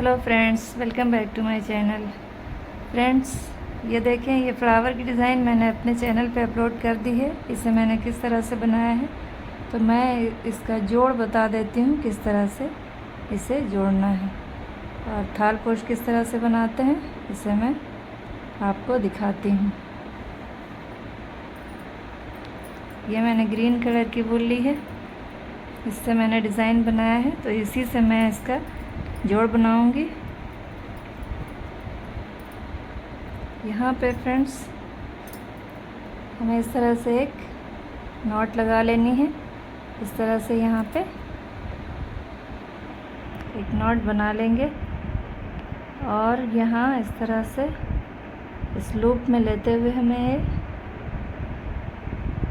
Hello friends, welcome back to my channel. Friends, ये देखें, ये फ्लावर की डिज़ाइन मैंने अपने चैनल पे अपलोड कर दी है। इसे मैंने किस तरह से बनाया है तो मैं इसका जोड़ बता देती हूँ किस तरह से इसे जोड़ना है, और थाल पोश किस तरह से बनाते हैं इसे मैं आपको दिखाती हूँ। ये मैंने ग्रीन कलर की वूल ली है, इससे मैंने डिज़ाइन बनाया है, तो इसी से मैं इसका जोड़ बनाऊंगी। यहाँ पे फ्रेंड्स हमें इस तरह से एक नॉट लगा लेनी है। इस तरह से यहाँ पे एक नॉट बना लेंगे और यहाँ इस तरह से इस लूप में लेते हुए हमें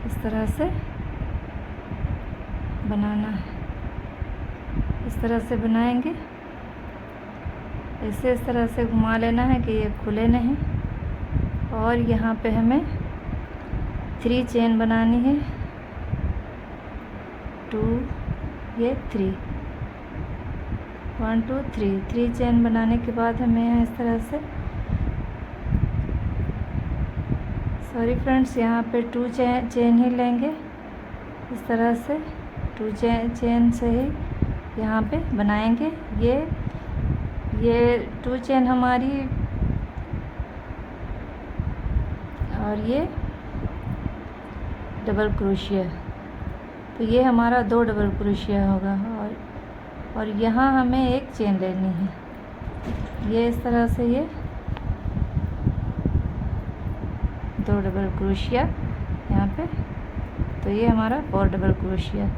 इस तरह से बनाना है। इस तरह से बनाएंगे, इसे इस तरह से घुमा लेना है कि ये खुले नहीं। और यहाँ पे हमें 3 चेन बनानी है, 2 ये 3 1 2 3 चेन बनाने के बाद हमें यहाँ इस तरह से, सॉरी फ्रेंड्स, यहाँ पे 2 चेन ही लेंगे। इस तरह से 2 चेन से ही यहाँ पे बनाएंगे। ये 2 चेन हमारी, और ये डबल क्रोशिया, तो ये हमारा 2 डबल क्रोशिया होगा। और यहाँ हमें एक चेन लेनी है। ये इस तरह से ये 2 डबल क्रोशिया यहाँ पे, तो ये हमारा 4 डबल क्रोशिया।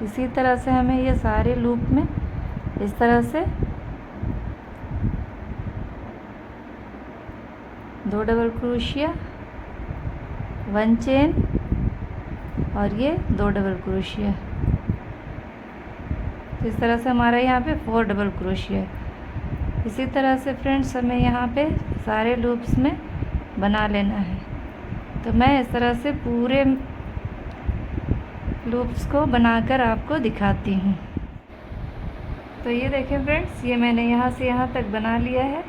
इसी तरह से हमें ये सारे लूप में इस तरह से 2 डबल क्रोशिया, 1 चेन और ये 2 डबल क्रोशिया। तो इस तरह से हमारा यहाँ पे 4 डबल क्रोशिया। इसी तरह से फ्रेंड्स हमें यहाँ पे सारे लूप्स में बना लेना है। तो मैं इस तरह से पूरे लूप्स को बनाकर आपको दिखाती हूँ। तो ये देखें फ्रेंड्स, ये मैंने यहाँ से यहाँ तक बना लिया है।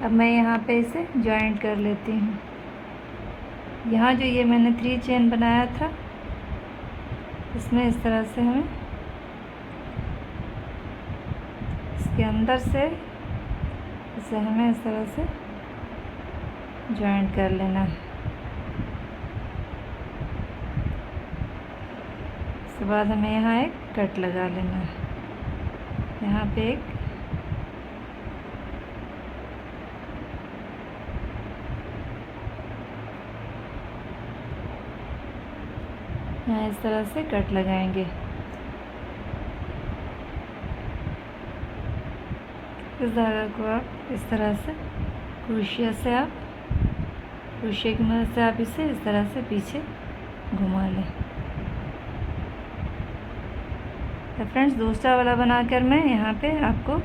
अब मैं यहाँ पे इसे जॉइंट कर लेती हूँ। यहाँ जो ये मैंने 3 चेन बनाया था, इसमें इस तरह से हमें इसके अंदर से इसे हमें इस तरह से जॉइंट कर लेना है। उसके बाद हमें यहाँ एक कट लगा लेना है। यहाँ पे एक यहाँ इस तरह से कट लगाएंगे। इस धागा को आप इस तरह से क्रोशिया की मदद से आप इसे इस तरह से पीछे घुमा लें। तो फ्रेंड्स, दूसरा वाला बनाकर मैं यहाँ पे आपको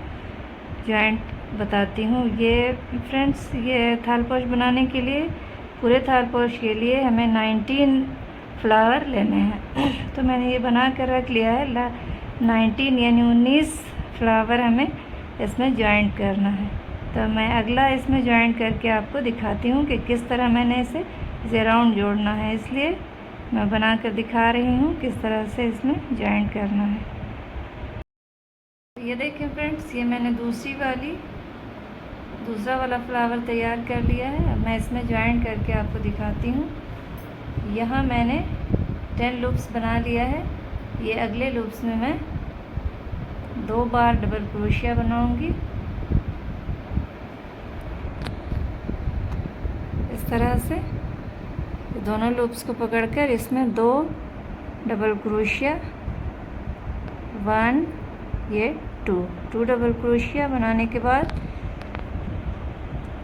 जॉइंट बताती हूँ। ये फ्रेंड्स, ये थाल पोश बनाने के लिए, पूरे थाल पोश के लिए हमें 19 फ्लावर लेने हैं। तो मैंने ये बना कर रख लिया है। 19 यानी 19 फ्लावर हमें इसमें जॉइंट करना है। तो मैं अगला इसमें जॉइंट करके आपको दिखाती हूँ कि किस तरह मैंने इसे राउंड जोड़ना है। इसलिए मैं बना कर दिखा रही हूँ किस तरह से इसमें जॉइंट करना है। ये देखें फ्रेंड्स, ये मैंने दूसरा वाला फ्लावर तैयार कर लिया है। अब मैं इसमें जॉइंट करके आपको दिखाती हूँ। यहाँ मैंने 10 लूप्स बना लिया है। ये अगले लूप्स में मैं 2 बार डबल क्रोशिया बनाऊंगी। इस तरह से दोनों लूप्स को पकड़कर इसमें 2 डबल क्रोशिया, 1 ये 2 डबल क्रोशिया बनाने के बाद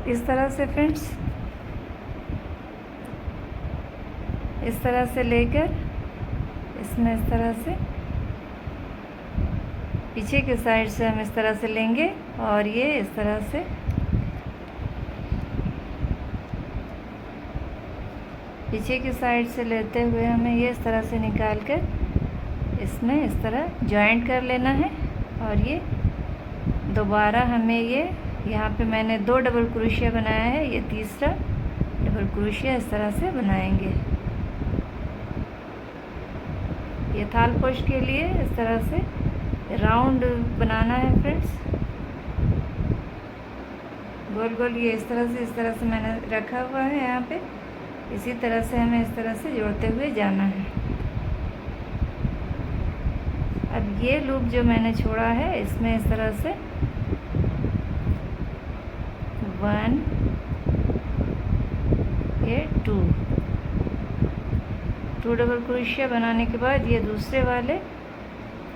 इस तरह से फ्रेंड्स, इस तरह से लेकर इसमें इस तरह से पीछे के साइड से हम इस तरह से लेंगे, और ये इस तरह से पीछे की साइड से लेते हुए हमें ये इस तरह से निकाल कर इसमें इस तरह जॉइंट कर लेना है। और ये दोबारा हमें ये यहाँ पे मैंने 2 डबल क्रोशिया बनाया है, ये तीसरा डबल क्रोशिया इस तरह से बनाएंगे। ये थाल पोश के लिए इस तरह से राउंड बनाना है फ्रेंड्स, गोल गोल। ये इस तरह से मैंने रखा हुआ है यहाँ पे। इसी तरह से हमें इस तरह से जोड़ते हुए जाना है। अब ये लूप जो मैंने छोड़ा है इसमें इस तरह से 1 ये 2 डबल क्रोशिया बनाने के बाद ये दूसरे वाले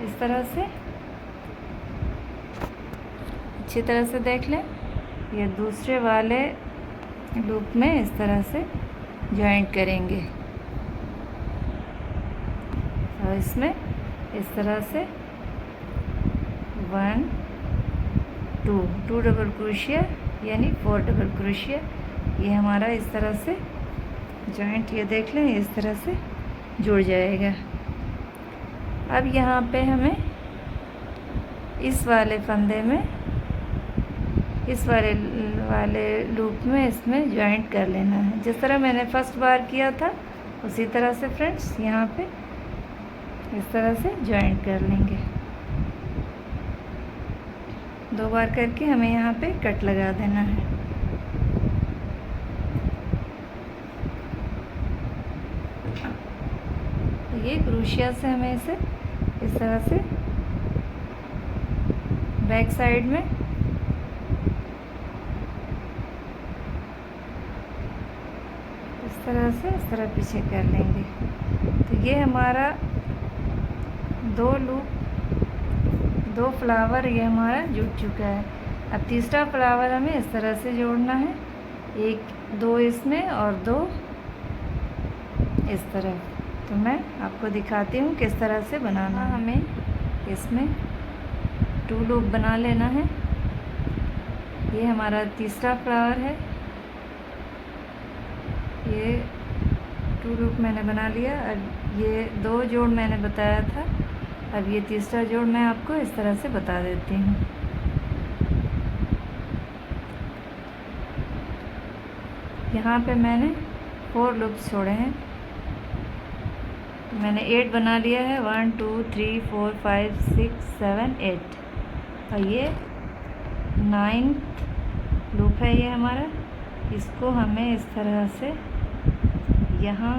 इस तरह से अच्छी तरह से देख लें, ये दूसरे वाले लूप में इस तरह से जॉइंट करेंगे और इसमें इस तरह से 1 2 डबल क्रोशिया यानी 4 डबल क्रोशिया, ये हमारा इस तरह से जॉइंट, ये देख लें, इस तरह से जुड़ जाएगा। अब यहाँ पे हमें इस वाले फंदे में, इस वाले लूप में इसमें जॉइंट कर लेना है, जिस तरह मैंने फर्स्ट बार किया था उसी तरह से फ्रेंड्स यहाँ पे इस तरह से जॉइंट कर लेंगे। 2 बार करके हमें यहाँ पे कट लगा देना है। तो ये क्रोशिया से हमें इसे इस तरह से बैक साइड में इस तरह पीछे कर लेंगे। तो ये हमारा 2 लूप 2 फ्लावर ये हमारा जुड़ चुका है। अब तीसरा फ्लावर हमें इस तरह से जोड़ना है, 1 2 इसमें और 2 इस तरह। तो मैं आपको दिखाती हूँ किस तरह से बनाना। हमें इसमें 2 लूप बना लेना है। ये हमारा तीसरा फ्लावर है, ये 2 लूप मैंने बना लिया। अब ये 2 जोड़ मैंने बताया था, अब ये तीसरा जोड़ मैं आपको इस तरह से बता देती हूँ। यहाँ पे मैंने 4 लूप्स छोड़े हैं, मैंने 8 बना लिया है, 1 2 3 4 5 6 7 8 और ये 9th लूप है ये हमारा। इसको हमें इस तरह से यहाँ,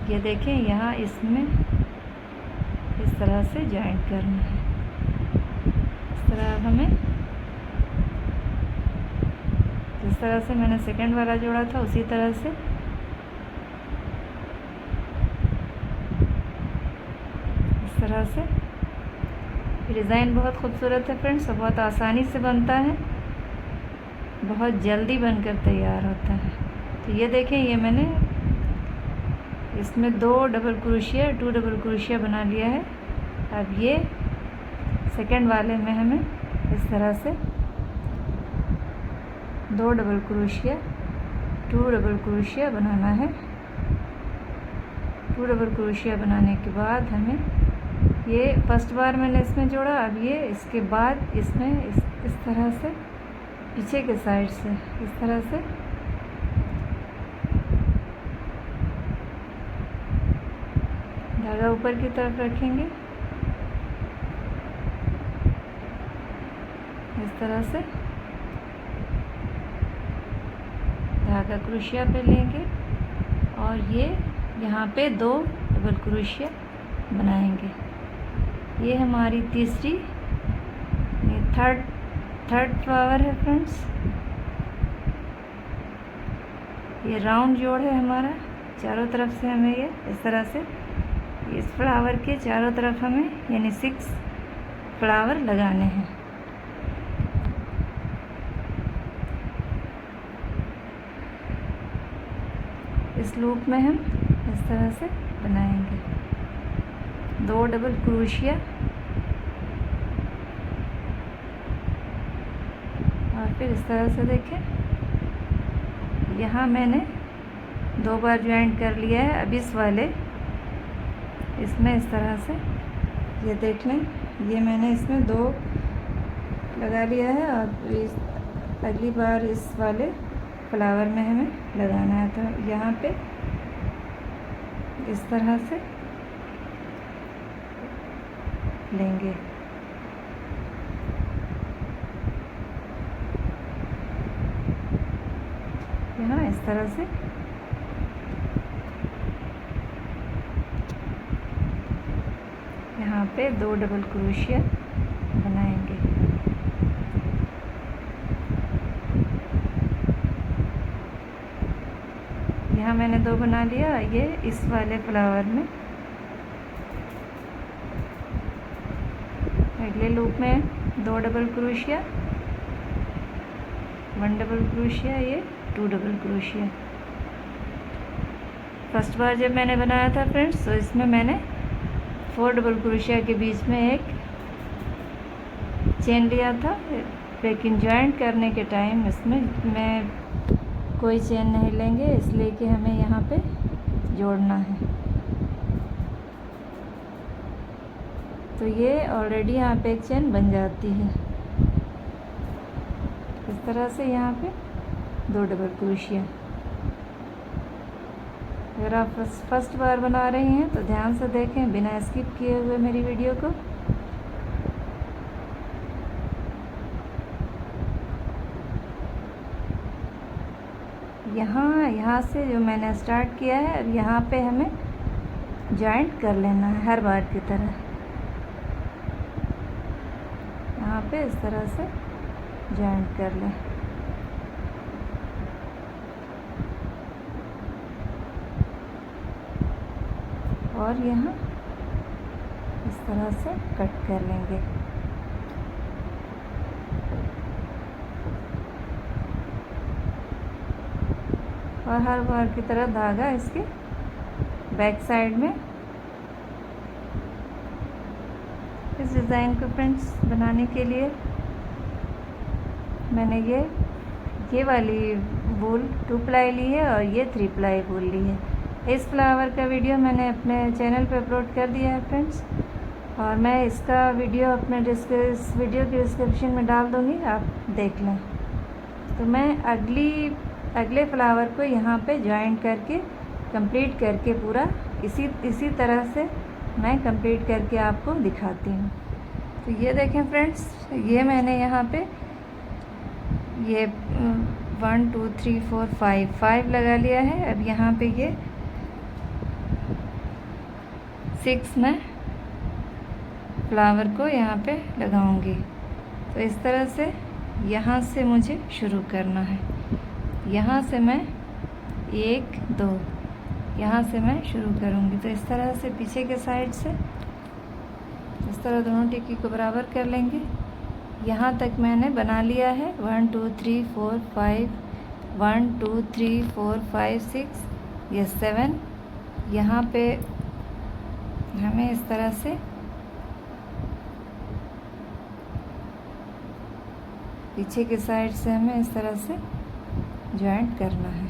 ये देखें, यहाँ इसमें इस तरह से जॉइंट करना है। इस तरह हमें, जिस तरह से मैंने सेकंड वाला जोड़ा था उसी तरह से इस तरह से। डिज़ाइन बहुत खूबसूरत है फ्रेंड्स, बहुत आसानी से बनता है, बहुत जल्दी बनकर तैयार होता है। तो ये देखें, ये मैंने इसमें 2 डबल क्रोशिया बना लिया है। अब ये सेकंड वाले में हमें इस तरह से 2 डबल क्रोशिया 2 डबल क्रोशिया बनाना है। 2 डबल क्रोशिया बनाने के बाद हमें ये फर्स्ट बार मैंने इसमें जोड़ा, अब ये इसके बाद इसमें इस तरह से पीछे के साइड से इस तरह से धागा ऊपर की तरफ रखेंगे, इस तरह से धागा क्रोशिया पे लेंगे और ये यहाँ पे 2 डबल क्रोशिया बनाएंगे। ये हमारी तीसरी, ये थर्ड फ्लावर है फ्रेंड्स। ये राउंड जोड़ है हमारा, चारों तरफ से हमें ये इस तरह से इस फ्लावर के चारों तरफ हमें यानी 6 फ्लावर लगाने हैं। इस लूप में हम इस तरह से बनाएंगे 2 डबल क्रोशिया और फिर इस तरह से देखें, यहाँ मैंने 2 बार ज्वाइंट कर लिया है। अब इस वाले इसमें इस तरह से ये देख लें, ये मैंने इसमें 2 लगा लिया है और अगली बार इस वाले फ्लावर में हमें लगाना है। तो यहाँ पे इस तरह से लेंगे। यहाँ इस तरह से यहाँ पे 2 डबल क्रोशिया बनाएंगे। यहाँ मैंने 2 बना लिया। ये इस वाले फ्लावर में अगले लूप में 2 डबल क्रोशिया, 1 डबल क्रोशिया, ये 2 डबल क्रोशिया। फर्स्ट बार जब मैंने बनाया था फ्रेंड्स, तो इसमें मैंने 4 डबल क्रोशिया के बीच में एक चेन लिया था, लेकिन जॉइंट करने के टाइम इसमें मैं कोई चेन नहीं लेंगे, इसलिए कि हमें यहाँ पे जोड़ना है। तो ये ऑलरेडी यहाँ पे एक चेन बन जाती है। इस तरह से यहाँ पे 2 डबल क्रोशिया। अगर आप फर्स्ट बार बना रही हैं तो ध्यान से देखें, बिना स्किप किए हुए मेरी वीडियो को। यहाँ से जो मैंने स्टार्ट किया है, और यहाँ पे हमें जॉइंट कर लेना है हर बार की तरह। यहाँ पे इस तरह से जॉइंट कर लें। और यहाँ इस तरह से कट कर लेंगे। और हर बार की तरह धागा इसके बैक साइड में। इस डिज़ाइन को फ्रेंड्स बनाने के लिए मैंने ये वाली वूल 2 प्लाई ली है और ये 3 प्लाई वूल ली है। इस फ्लावर का वीडियो मैंने अपने चैनल पे अपलोड कर दिया है फ्रेंड्स, और मैं इसका वीडियो अपने इस वीडियो के डिस्क्रिप्शन में डाल दूँगी, आप देख लें। तो मैं अगले फ्लावर को यहाँ पे जॉइंट करके कंप्लीट करके पूरा इसी तरह से मैं कंप्लीट करके आपको दिखाती हूँ। तो ये देखें फ्रेंड्स, ये मैंने यहाँ पे ये 1 2 3 4 5 लगा लिया है। अब यहाँ पे ये 6 मैं फ्लावर को यहाँ पे लगाऊंगी। तो इस तरह से यहाँ से मुझे शुरू करना है। यहाँ से मैं 1 2 यहाँ से मैं शुरू करूँगी। तो इस तरह से पीछे के साइड से इस तरह दोनों टिक्की को बराबर कर लेंगे। यहाँ तक मैंने बना लिया है 1 2 3 4 5 1 2 3 4 5 6 ये 7। यहाँ पे हमें इस तरह से पीछे के साइड से हमें इस तरह से जॉइंट करना है।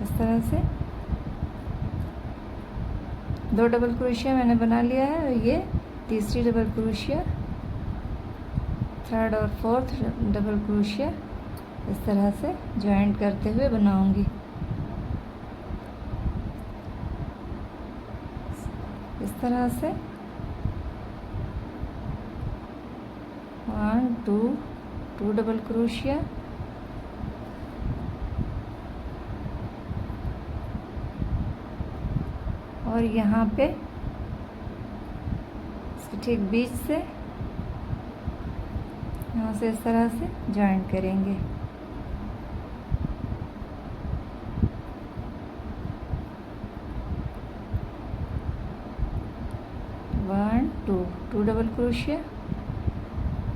इस तरह से 2 डबल क्रोशिया मैंने बना लिया है, और ये तीसरी डबल क्रोशिया, 3rd और 4th डबल क्रोशिया इस तरह से जॉइंट करते हुए बनाऊंगी। इस तरह से 1 2 डबल क्रोशिया, और यहाँ पे इसके ठीक बीच से यहाँ से इस तरह से जॉइंट करेंगे। Two double crochet.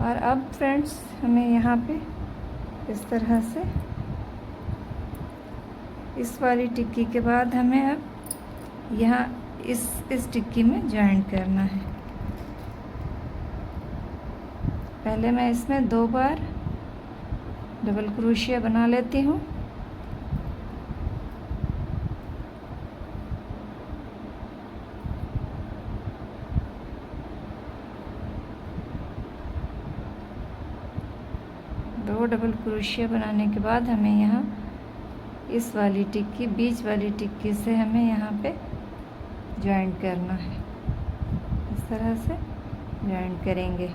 और अब फ्रेंड्स हमें यहाँ पे इस तरह से इस वाली टिक्की के बाद हमें अब यहाँ इस टिक्की में जॉइंट करना है। पहले मैं इसमें 2 बार डबल क्रोशिया बना लेती हूँ। 2 डबल क्रोशिया बनाने के बाद हमें यहाँ इस वाली टिक्की, बीच वाली टिक्की से हमें यहाँ पे जॉइंट करना है। इस तरह से जॉइंट करेंगे।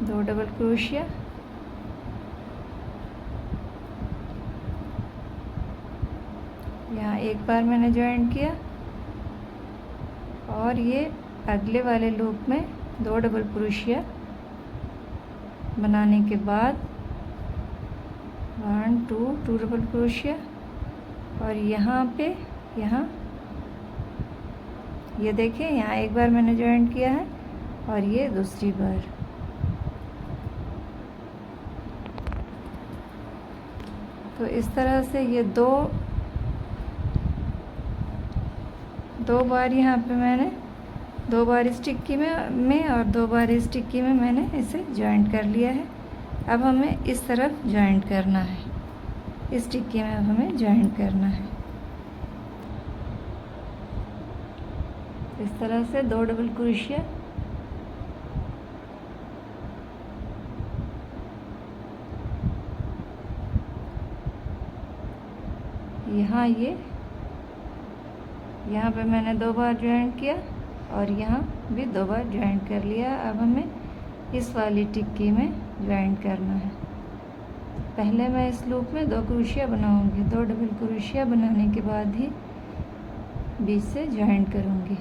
दो डबल क्रोशिया, यहाँ एक बार मैंने जॉइंट किया और ये अगले वाले लूप में 2 डबल क्रोशिया बनाने के बाद 1 2 डबल क्रोशिया और यहाँ पे ये देखिए यहाँ एक बार मैंने जॉइंट किया है और ये दूसरी बार। तो इस तरह से ये दो बार यहाँ पे मैंने 2 बार इस टिक्की में और 2 बार इस टिक्की में मैंने इसे जॉइंट कर लिया है। अब हमें इस तरफ जॉइंट करना है, इस टिक्की में अब हमें जॉइंट करना है। इस तरह से 2 डबल क्रोशिया, यहाँ पे मैंने 2 बार जॉइंट किया और यहाँ भी 2 बार जॉइंट कर लिया। अब हमें इस वाली टिक्की में जॉइंट करना है। पहले मैं इस लूप में 2 क्रोशिया बनाऊंगी, 2 डबल क्रोशिया बनाने के बाद ही बीच से जॉइंट करूंगी।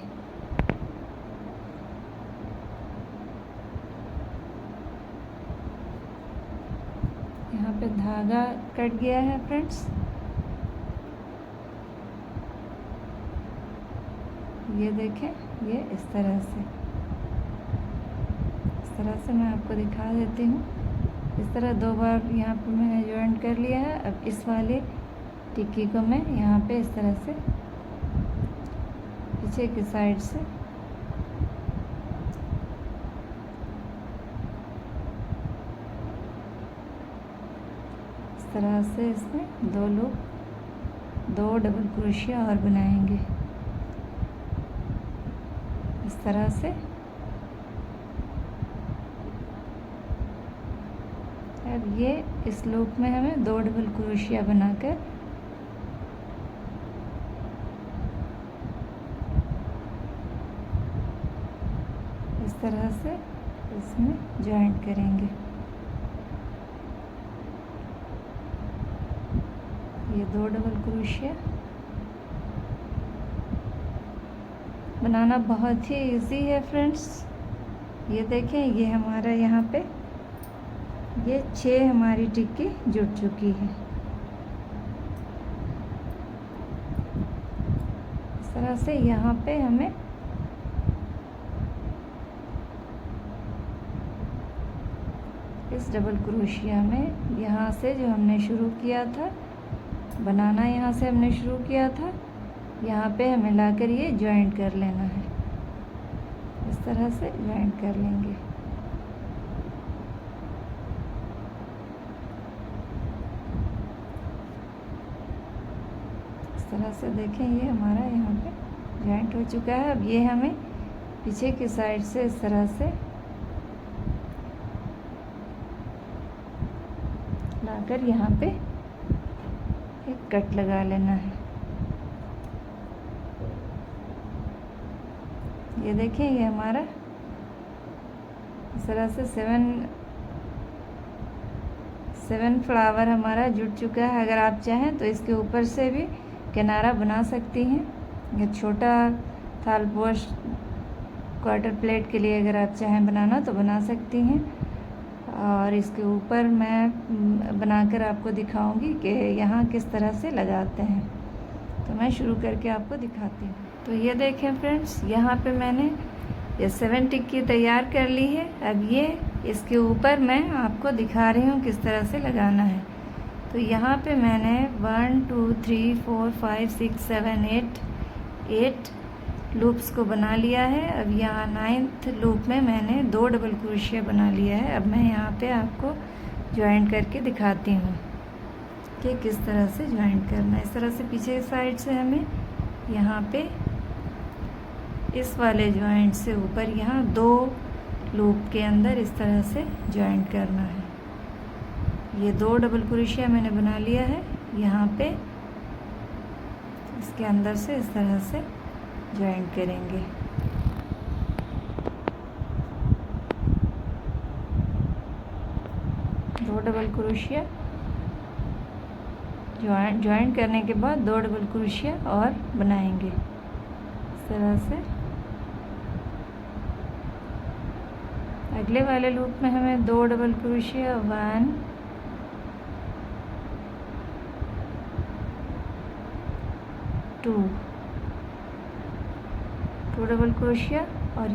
यहाँ पे धागा कट गया है फ्रेंड्स, ये देखें, ये इस तरह से मैं आपको दिखा देती हूँ। इस तरह 2 बार यहाँ पे मैंने जॉइंट कर लिया है। अब इस वाले टिक्की को मैं यहाँ पे इस तरह से पीछे की साइड से इस तरह से इसमें 2 डबल क्रोशिया और बनाएंगे इस तरह से। अब ये इस लूप में हमें 2 डबल क्रोशिया बनाकर इस तरह से इसमें जॉइंट करेंगे। ये 2 डबल क्रोशिया बनाना बहुत ही इजी है फ्रेंड्स। ये देखें, ये हमारा यहाँ पे ये 6 हमारी टिक्की जुड़ चुकी है। इस तरह से यहाँ पे हमें इस डबल क्रोशिया में यहाँ से जो हमने शुरू किया था बनाना, यहाँ से हमने शुरू किया था, यहाँ पे हमें लाकर ये जॉइंट कर लेना है। इस तरह से जॉइंट कर लेंगे। इस तरह से देखें, ये हमारा यहाँ पे जॉइंट हो चुका है। अब ये हमें पीछे की साइड से इस तरह से लाकर यहाँ पे एक कट लगा लेना है। ये देखिए, ये हमारा इस तरह से 7 फ्लावर हमारा जुड़ चुका है। अगर आप चाहें तो इसके ऊपर से भी किनारा बना सकती हैं। ये छोटा थालपोश क्वार्टर प्लेट के लिए अगर आप चाहें बनाना तो बना सकती हैं। और इसके ऊपर मैं बनाकर आपको दिखाऊंगी कि यहाँ किस तरह से लगाते हैं। तो मैं शुरू करके आपको दिखाती हूँ। तो ये देखें फ्रेंड्स, यहाँ पे मैंने ये 7 टिक्की तैयार कर ली है। अब ये इसके ऊपर मैं आपको दिखा रही हूँ किस तरह से लगाना है। तो यहाँ पे मैंने 1 2 3 4 5 6 7 8 लूप्स को बना लिया है। अब यहाँ 9th लूप में मैंने 2 डबल क्रोशिया बना लिया है। अब मैं यहाँ पे आपको जॉइंट करके दिखाती हूँ कि किस तरह से जॉइंट करना है। इस तरह से पीछे साइड से हमें यहाँ पे इस वाले जॉइंट से ऊपर यहाँ 2 लूप के अंदर इस तरह से जॉइंट करना है। ये 2 डबल क्रोशिया मैंने बना लिया है। यहाँ पे इसके अंदर से इस तरह से जॉइंट करेंगे। दो डबल क्रोशिया जॉइंट करने के बाद 2 डबल क्रोशिया और बनाएंगे इस तरह से। अगले वाले लूप में हमें 2 डबल क्रोशिया 1 2 डबल क्रोशिया और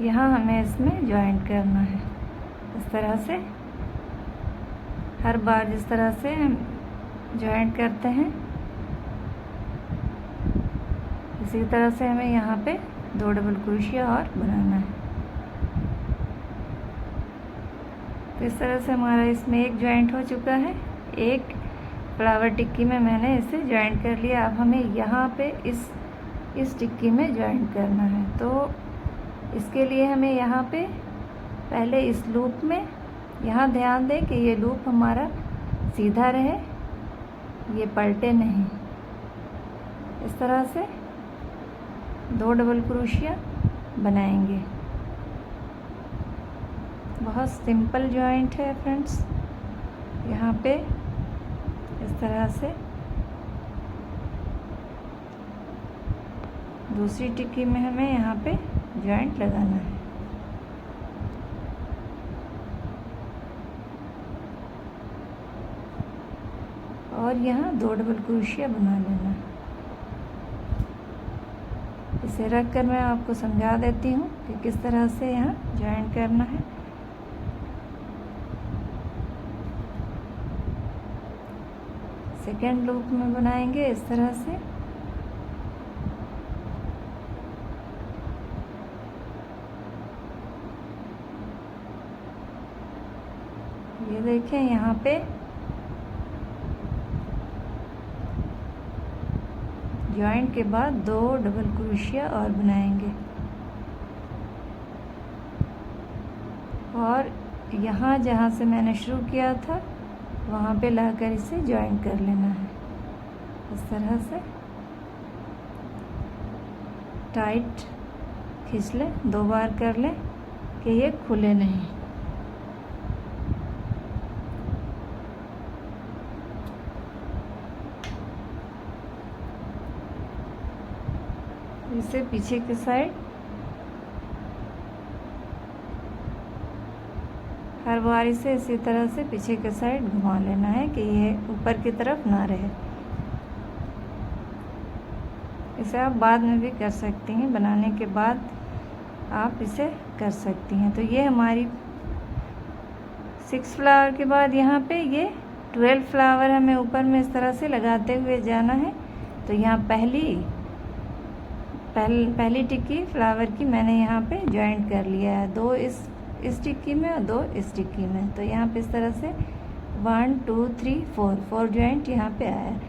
यहाँ हमें इसमें जॉइंट करना है इस तरह से। हर बार जिस तरह से हम जॉइंट करते हैं इसी तरह से हमें यहाँ पे 2 डबल क्रोशिया और बनाना है। तो इस तरह से हमारा इसमें एक जॉइंट हो चुका है। एक फ्लावर टिक्की में मैंने इसे जॉइंट कर लिया। अब हमें यहाँ पे इस टिक्की में जॉइंट करना है। तो इसके लिए हमें यहाँ पे पहले इस लूप में, यहाँ ध्यान दें कि ये लूप हमारा सीधा रहे, ये पलटे नहीं। इस तरह से 2 डबल क्रोशिया बनाएंगे। बहुत सिंपल जॉइंट है फ्रेंड्स। यहाँ पे इस तरह से दूसरी टिक्की में हमें यहाँ पे जॉइंट लगाना है। और यहाँ 2 डबल क्रोशिया बना लेना है। इसे रख कर मैं आपको समझा देती हूँ कि किस तरह से यहाँ जॉइंट करना है। सेकेंड लूप में बनाएंगे इस तरह से। ये देखें, यहाँ पे जॉइंट के बाद 2 डबल क्रोशिया और बनाएंगे और यहाँ जहाँ से मैंने शुरू किया था वहाँ पे लाकर इसे जॉइंट कर लेना है इस तरह से। टाइट खींच लें, 2 बार कर लें कि ये खुले नहीं। इसे पीछे के साइड हर बार इसे इसी तरह से पीछे के साइड घुमा लेना है कि ये ऊपर की तरफ ना रहे। इसे आप बाद में भी कर सकती हैं, बनाने के बाद आप इसे कर सकती हैं। तो ये हमारी 6 फ्लावर के बाद यहाँ पे ये 12 फ्लावर हमें ऊपर में इस तरह से लगाते हुए जाना है। तो यहाँ पहली टिक्की फ्लावर की मैंने यहाँ पे जॉइंट कर लिया है, 2 इस टिक्की में और 2 इस टिक्की में। तो यहाँ पे इस तरह से 1 2 3 4 जॉइंट यहाँ पे आया।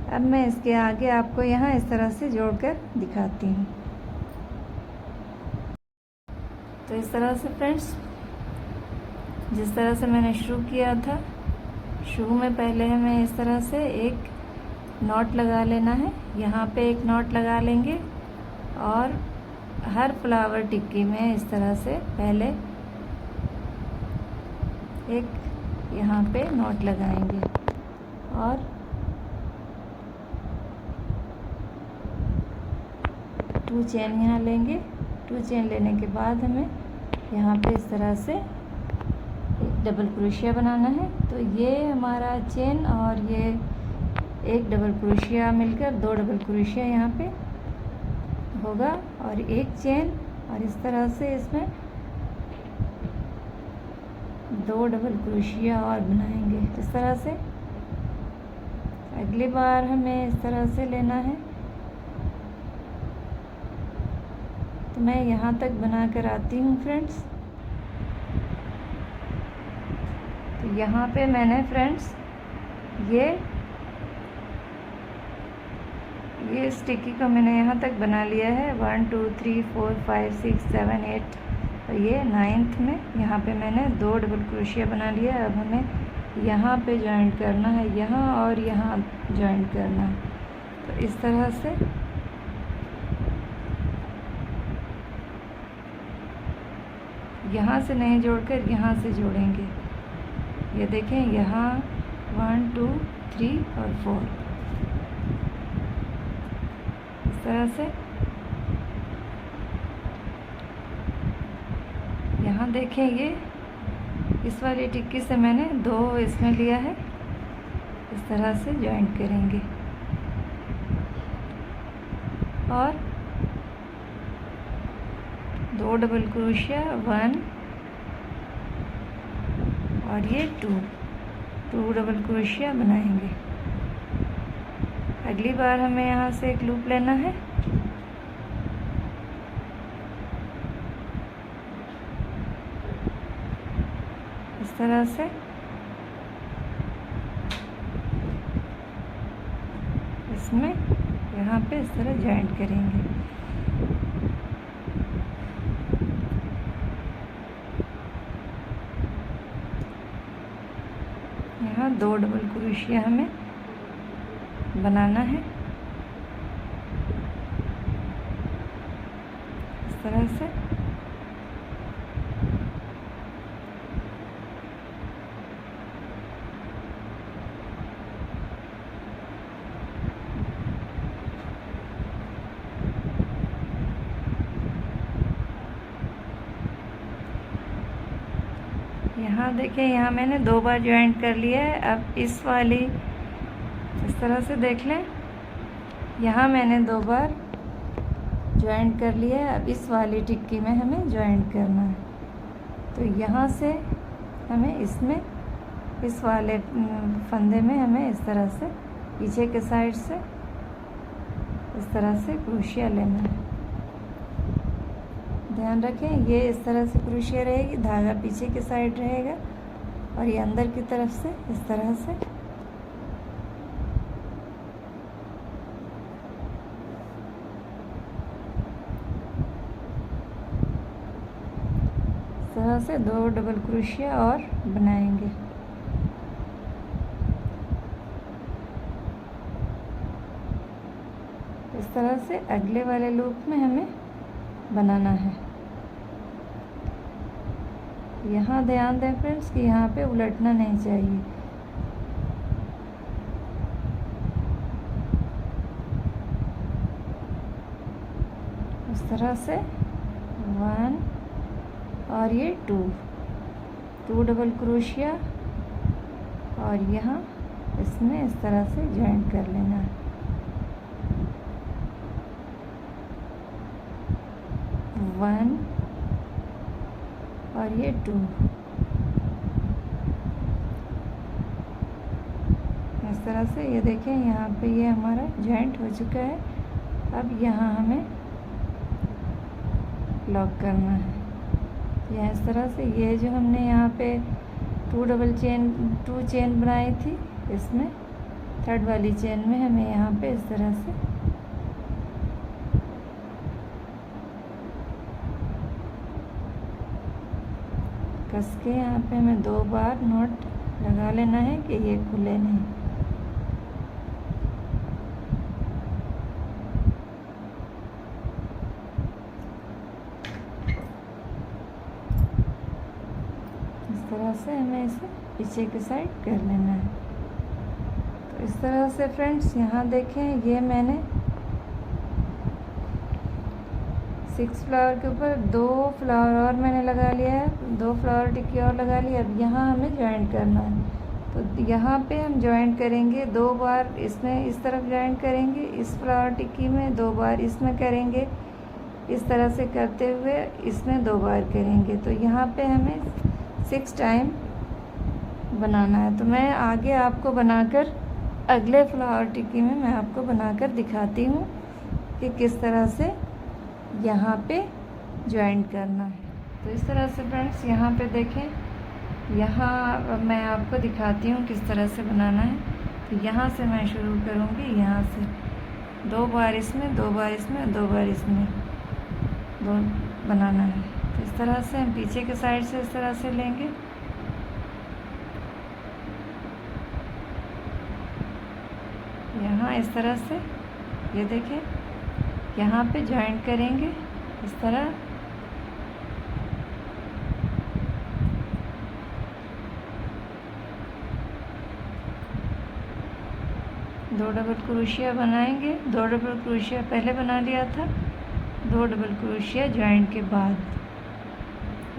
अब मैं इसके आगे आपको यहाँ इस तरह से जोड़कर दिखाती हूँ। तो इस तरह से फ्रेंड्स, जिस तरह से मैंने शुरू किया था, शुरू में पहले हमें इस तरह से एक नॉट लगा लेना है। यहाँ पे एक नॉट लगा लेंगे और हर फ्लावर टिक्की में इस तरह से पहले एक यहाँ पे नॉट लगाएंगे और टू चेन यहाँ लेंगे। 2 चेन लेने के बाद हमें यहाँ पे इस तरह से एक डबल क्रोशिया बनाना है। तो ये हमारा चेन और ये एक डबल क्रोशिया मिलकर 2 डबल क्रोशिया यहाँ पे होगा और एक चेन, और इस तरह से इसमें 2 डबल क्रोशिया और बनाएंगे इस तरह से। अगली बार हमें इस तरह से लेना है। तो मैं यहाँ तक बना कर आती हूँ फ्रेंड्स। तो यहाँ पे मैंने फ्रेंड्स ये ये इस टिक्की को मैंने यहाँ तक बना लिया है 1 2 3 4 5 6 7 8 और ये 9th में यहाँ पे मैंने 2 डबल क्रोशिया बना लिया। अब हमें यहाँ पे जॉइंट करना है, यहाँ और यहाँ जॉइंट करना है। तो इस तरह से यहाँ से नहीं जोड़कर यहाँ से जोड़ेंगे। ये देखें, यहाँ 1 2 3 और 4 इस तरह से। यहाँ देखें, ये इस वाली टिक्की से मैंने 2 इसमें लिया है। इस तरह से जॉइंट करेंगे और 2 डबल क्रोशिया 1 और ये 2 डबल क्रोशिया बनाएंगे। अगली बार हमें यहाँ से एक लूप लेना है। इस तरह से इसमें यहाँ पे इस तरह जॉइंट करेंगे। यहाँ 2 डबल क्रोशिया हमें बनाना है इस तरह से। यहाँ देखें, यहाँ मैंने 2 बार ज्वाइंट कर लिया है। अब इस वाली इस तरह से देख लें, यहाँ मैंने 2 बार ज्वाइंट कर लिया है। अब इस वाली टिक्की में हमें ज्वाइंट करना है। तो यहाँ से हमें इसमें इस वाले फंदे में हमें इस तरह से पीछे के साइड से इस तरह से क्रोशिया लेना है। ध्यान रखें, ये इस तरह से क्रोशिया रहेगी, धागा पीछे के साइड रहेगा और ये अंदर की तरफ से इस तरह से इस तरह से 2 डबल क्रोशिया और बनाएंगे। इस तरह से अगले वाले लूप में हमें बनाना है। यहाँ ध्यान दें फ्रेंड्स कि यहाँ पे उलटना नहीं चाहिए। इस तरह से 1 और ये 2 डबल क्रोशिया और यहाँ इसमें इस तरह से जॉइंट कर लेना है। 1 और ये 2 इस तरह से। ये देखें, यहाँ पे ये हमारा जॉइंट हो चुका है। अब यहाँ हमें लॉक करना है। यह इस तरह से, ये जो हमने यहाँ पे 2 चेन बनाई थी, इसमें 3rd वाली चेन में हमें यहाँ पे इस तरह से कस के यहाँ पे हमें 2 बार नॉट लगा लेना है कि ये खुले नहीं। इस तरह से हमें इसे पीछे के साइड कर लेना है। तो इस तरह से फ्रेंड्स, यहाँ देखें, ये मैंने 6 फ्लावर के ऊपर 2 फ्लावर और मैंने लगा लिया है, 2 फ्लावर टिक्की और लगा ली। अब यहाँ हमें ज्वाइंट करना है। तो यहाँ पे हम ज्वाइंट करेंगे 2 बार, इसमें इस तरफ ज्वाइंट करेंगे, इस फ्लावर टिक्की में 2 बार इसमें करेंगे, इस तरह से करते हुए इसमें 2 बार करेंगे। तो यहाँ पे हमें 6 टाइम बनाना है। तो मैं आगे आपको बनाकर अगले फ्लावर टिक्की में मैं आपको बनाकर दिखाती हूँ कि किस तरह से यहाँ पे ज्वाइंट करना है। तो इस तरह से फ्रेंड्स, यहाँ पे देखें, यहाँ मैं आपको दिखाती हूँ किस तरह से बनाना है। तो यहाँ से मैं शुरू करूँगी, यहाँ से 2 बार इसमें, 2 बार इसमें, 2 बार इसमें, दो बनाना है। तो इस तरह से हम पीछे के साइड से इस तरह से लेंगे। यहाँ इस तरह से, ये देखिए, यहाँ पे जॉइंट करेंगे इस तरह। दो डबल क्रोशिया बनाएंगे। 2 डबल क्रोशिया पहले बना लिया था, 2 डबल क्रोशिया जॉइंट के बाद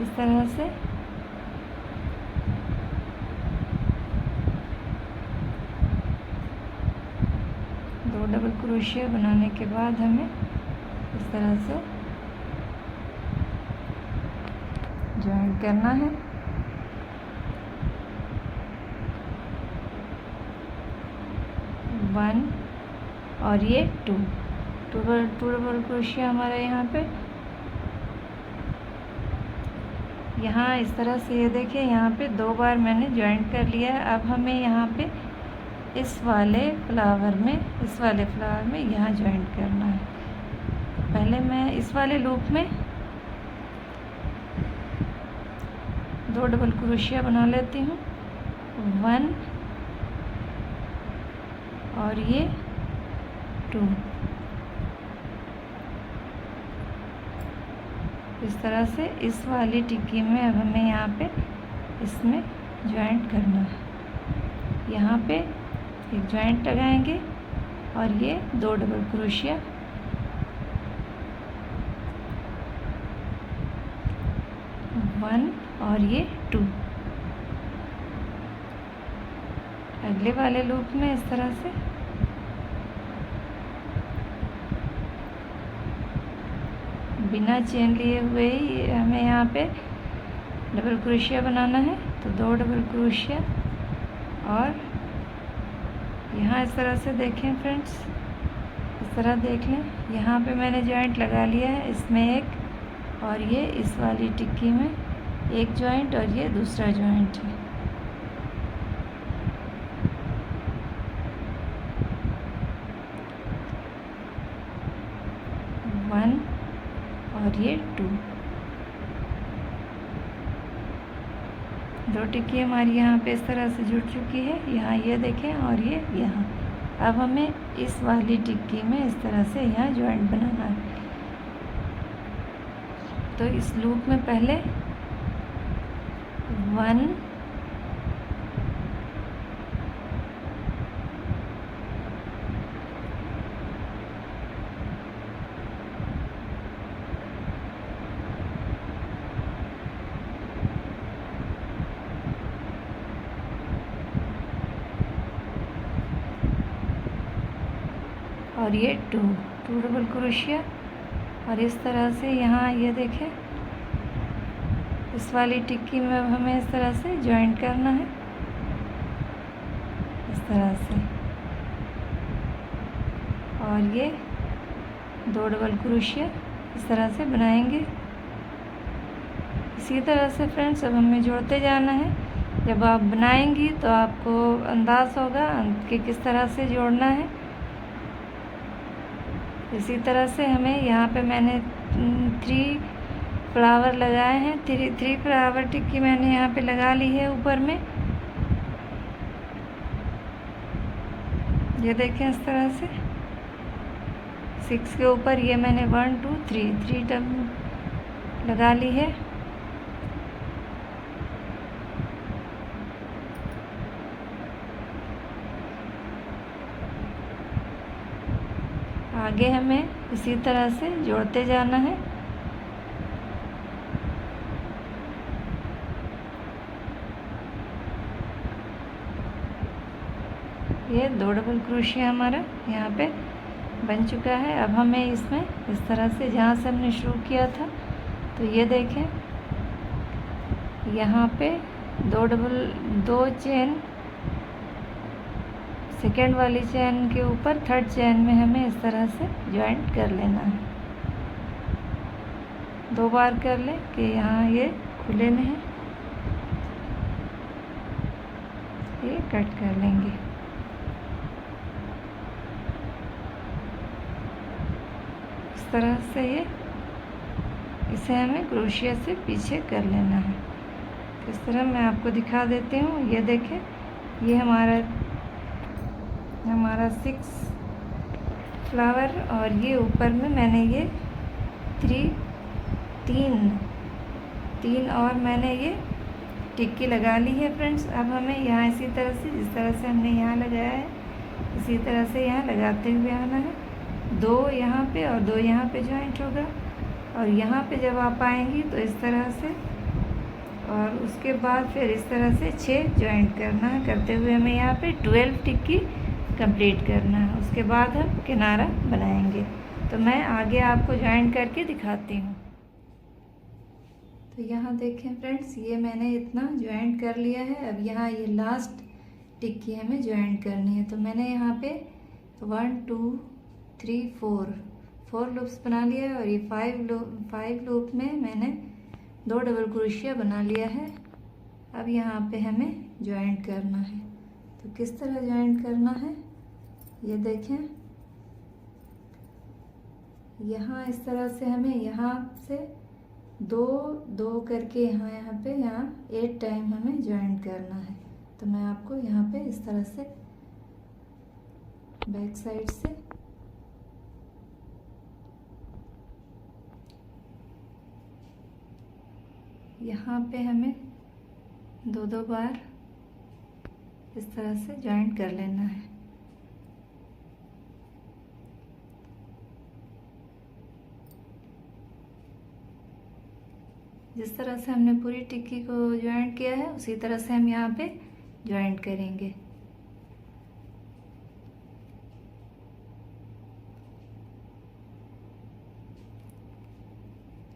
इस तरह से। दो डबल क्रोशिया बनाने के बाद हमें इस तरह से जॉइंट करना है। वन और ये टू डबल क्रोशिया हमारा यहाँ पे, यहाँ इस तरह से, ये देखिए यहाँ पे 2 बार मैंने जॉइंट कर लिया है। अब हमें यहाँ पे इस वाले फ्लावर में यहाँ जॉइंट करना है। पहले मैं इस वाले लूप में 2 डबल क्रोशिया बना लेती हूँ। 1 और ये 2, इस तरह से इस वाली टिक्की में अब हमें यहाँ पे इसमें जॉइंट करना है। यहाँ पे एक जॉइंट लगाएंगे और ये 2 डबल क्रोशिया, वन और ये 2। अगले वाले लूप में इस तरह से बिना चेन लिए हुए ही हमें यहाँ पे डबल क्रोशिया बनाना है। तो 2 डबल क्रोशिया और यहाँ इस तरह से देखें फ्रेंड्स, इस तरह देख लें, यहाँ पे मैंने जॉइंट लगा लिया है, इसमें एक और ये इस वाली टिक्की में एक जॉइंट और ये दूसरा जॉइंट है। वन और ये 2, 2 टिक्की हमारी यहाँ पे इस तरह से जुड़ चुकी है। यहाँ ये देखें और ये यहाँ। अब हमें इस वाली टिक्की में इस तरह से यहाँ जॉइंट बनाना है। तो इस लूप में पहले 1 और ये 2 डबल क्रोशिया और इस तरह से यहाँ ये देखें, इस वाली टिक्की में अब हमें इस तरह से जॉइंट करना है, इस तरह से। और ये 2 डबल क्रोशिया इस तरह से बनाएंगे। इसी तरह से फ्रेंड्स अब हमें जोड़ते जाना है। जब आप बनाएंगी तो आपको अंदाज़ होगा कि किस तरह से जोड़ना है। इसी तरह से हमें यहाँ पे मैंने 3 फ्लावर लगाए हैं। 3 फ्लावर टिक्की मैंने यहाँ पे लगा ली है ऊपर में, ये देखें इस तरह से 6 के ऊपर ये मैंने 1 2 3 टब लगा ली है। आगे हमें इसी तरह से जोड़ते जाना है। ये 2 डबल क्रोशिया हमारा यहाँ पे बन चुका है। अब हमें इसमें इस तरह से जहाँ से हमने शुरू किया था, तो ये देखें यहाँ पे 2 चेन, सेकेंड वाली चेन के ऊपर थर्ड चेन में हमें इस तरह से जॉइंट कर लेना है। 2 बार कर लें कि यहाँ ये खुले में है, ये कट कर लेंगे। तरह से इसे हमें क्रोशिया से पीछे कर लेना है। इस तरह मैं आपको दिखा देती हूँ। ये देखें, ये हमारा 6 फ्लावर, और ये ऊपर में मैंने ये तीन और मैंने ये टिक्की लगा ली है फ्रेंड्स। अब हमें यहाँ इसी तरह से, जिस तरह से हमने यहाँ लगाया है, इसी तरह से यहाँ लगाते हुए आना है। 2 यहाँ पे और 2 यहाँ पे जॉइंट होगा, और यहाँ पे जब आप आएंगी तो इस तरह से, और उसके बाद फिर इस तरह से 6 जॉइंट करना है। करते हुए हमें यहाँ पे 12 टिक्की कंप्लीट करना है। उसके बाद हम किनारा बनाएंगे। तो मैं आगे आपको जॉइंट करके दिखाती हूँ। तो यहाँ देखें फ्रेंड्स, ये मैंने इतना जॉइंट कर लिया है। अब यहाँ ये लास्ट टिक्की हमें जॉइंट करनी है। तो मैंने यहाँ पे 1 2 3 4 लूप्स बना लिया है, और ये 5 लूप में मैंने 2 डबल क्रोशिया बना लिया है। अब यहाँ पे हमें जॉइंट करना है। तो किस तरह जॉइंट करना है ये देखें। यहाँ इस तरह से हमें यहाँ से 2 करके यहाँ पे 8 टाइम हमें जॉइंट करना है। तो मैं आपको यहाँ पे इस तरह से बैक साइड से यहाँ पे हमें 2 बार इस तरह से जॉइंट कर लेना है। जिस तरह से हमने पूरी टिक्की को जॉइंट किया है, उसी तरह से हम यहाँ पे जॉइंट करेंगे।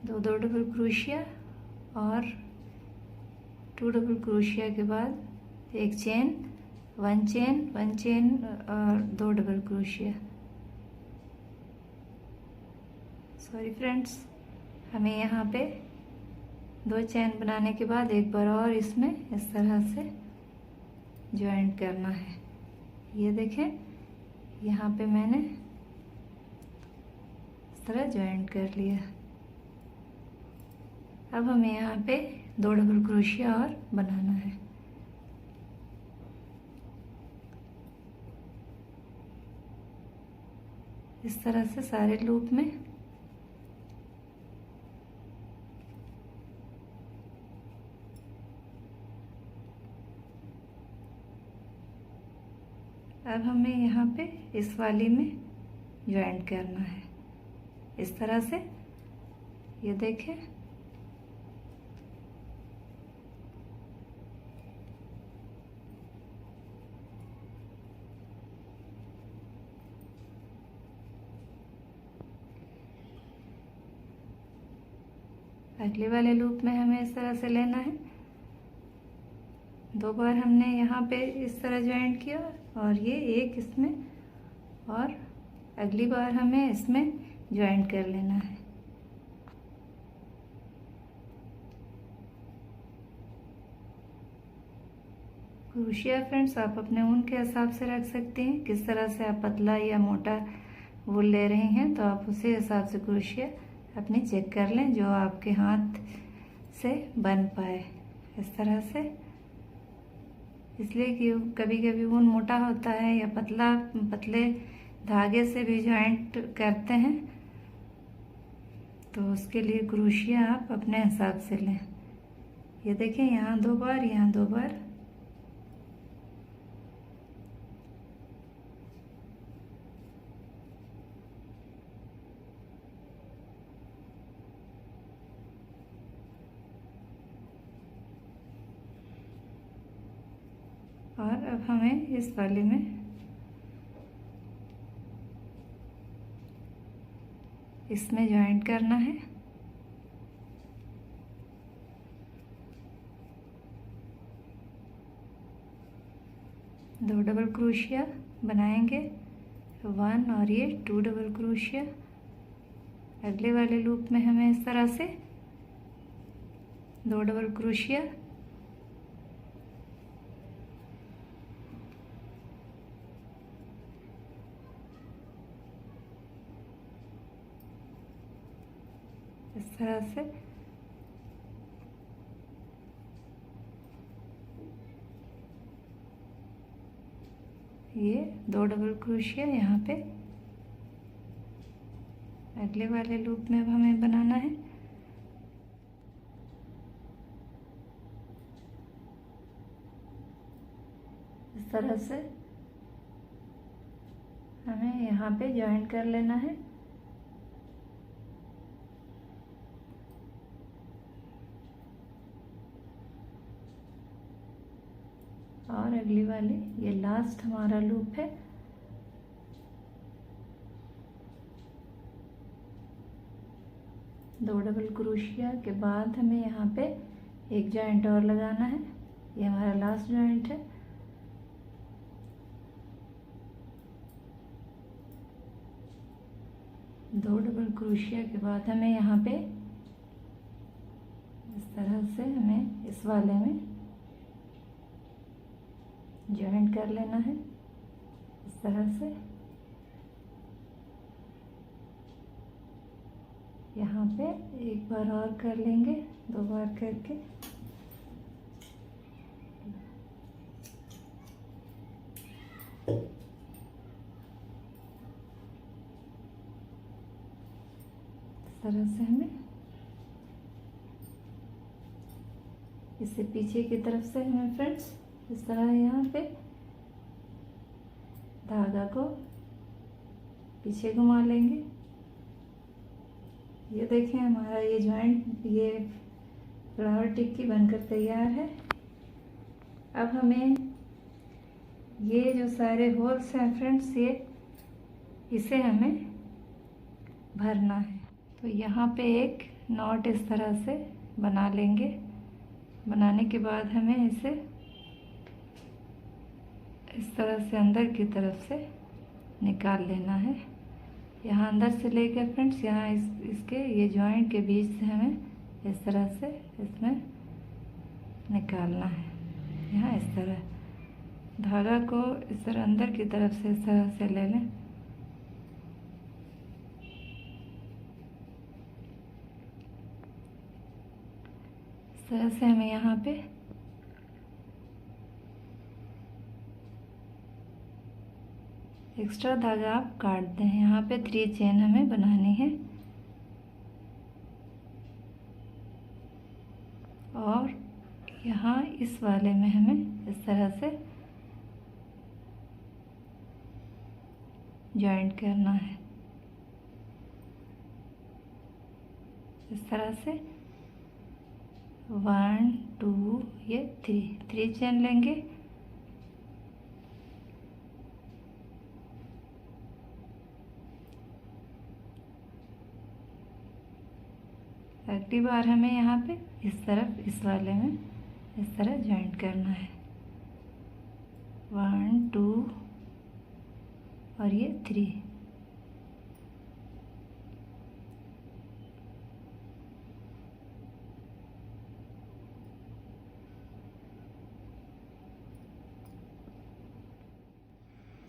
दो डबल क्रोशिया और 2 डबल क्रोशिया के बाद एक चेन, 1 चेन और 2 डबल क्रोशिया। सॉरी फ्रेंड्स, हमें यहाँ पे 2 चेन बनाने के बाद एक बार और इसमें इस तरह से जॉइंट करना है। ये देखें, यहाँ पे मैंने इस तरह जॉइंट कर लिया। अब हमें यहाँ पे 2 डबल क्रोशिया और बनाना है। इस तरह से सारे लूप में अब हमें यहाँ पे इस वाली में जॉइंट करना है इस तरह से। ये देखें, अगले वाले लूप में हमें इस तरह से लेना है। 2 बार हमने यहाँ पे इस तरह जॉइंट किया, और ये एक इसमें, और अगली बार हमें इसमें जॉइंट कर लेना है। क्रोशिया फ्रेंड्स आप अपने ऊन के हिसाब से रख सकते हैं। किस तरह से आप पतला या मोटा वूल ले रहे हैं, तो आप उसी हिसाब से क्रोशिया अपनी चेक कर लें, जो आपके हाथ से बन पाए इस तरह से। इसलिए कि कभी कभी ऊन मोटा होता है या पतले धागे से भी जॉइंट करते हैं, तो उसके लिए क्रोशिया आप अपने हिसाब से लें। ये देखें, यहाँ 2 बार, यहाँ 2 बार। और अब हमें इस वाले में इसमें जॉइंट करना है। दो डबल क्रोशिया बनाएंगे, 1 और ये 2 डबल क्रोशिया। अगले वाले लूप में हमें इस तरह से 2 डबल क्रोशिया, इस तरह से। ये 2 डबल क्रोशिया यहाँ पे अगले वाले लूप में अब हमें बनाना है। इस तरह से हमें यहाँ पे ज्वाइन कर लेना है। और अगली वाली, ये लास्ट हमारा लूप है। दो डबल क्रोशिया के बाद हमें यहाँ पे एक जॉइंट और लगाना है। ये हमारा लास्ट जॉइंट है। दो डबल क्रोशिया के बाद हमें यहाँ पे इस तरह से हमें इस वाले में जॉइंट कर लेना है। इस तरह से यहाँ पे एक बार और कर लेंगे, 2 बार करके। इस तरह से हमें इससे पीछे की तरफ से हमें फ्रेंड्स इस तरह यहाँ पे धागा को पीछे घुमा लेंगे। ये देखें हमारा ये जॉइंट, ये फ्लावर टिक्की बनकर तैयार है। अब हमें ये जो सारे होल्स हैं फ्रेंड्स, ये इसे हमें भरना है। तो यहाँ पे एक नॉट इस तरह से बना लेंगे। बनाने के बाद हमें इसे इस तरह से अंदर की तरफ से निकाल लेना है। यहाँ अंदर से लेकर फ्रेंड्स यहाँ इसके ये जॉइंट के बीच से हमें इस तरह से इसमें निकालना है। यहाँ इस तरह धागा को इस तरह अंदर की तरफ से इस तरह से ले लें। इस तरह से हमें यहाँ पे एक्स्ट्रा धागा आप काट दें। यहाँ पे 3 चेन हमें बनानी है और यहाँ इस वाले में हमें इस तरह से जॉइंट करना है। इस तरह से 1 2 ये 3 चेन लेंगे। अगली बार हमें यहाँ पे इस तरफ इस वाले में इस तरह जॉइंट करना है। 1 2 और ये 3।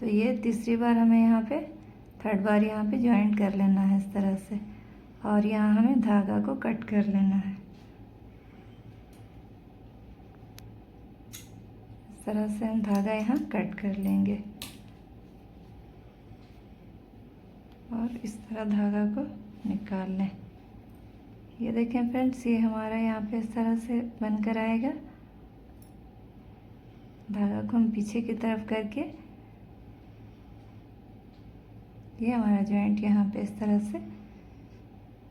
तो ये तीसरी बार हमें यहाँ पे, थर्ड बार यहाँ पे जॉइंट कर लेना है इस तरह से। और यहाँ हमें धागा को कट कर लेना है। इस तरह से हम धागा यहाँ कट कर लेंगे और इस तरह धागा को निकाल लें। ये देखें फ्रेंड्स, ये हमारा यहाँ पे इस तरह से बनकर आएगा। धागा को हम पीछे की तरफ करके ये हमारा जॉइंट यहाँ पे इस तरह से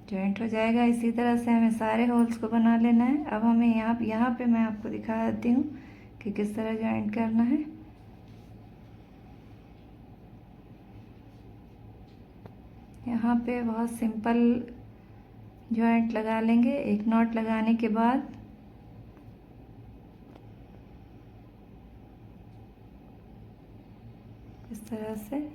जॉइंट हो जाएगा। इसी तरह से हमें सारे होल्स को बना लेना है। अब हमें यहाँ पे मैं आपको दिखा देती हूँ कि किस तरह जॉइंट करना है। यहाँ पे बहुत सिंपल जॉइंट लगा लेंगे। एक नॉट लगाने के बाद इस तरह से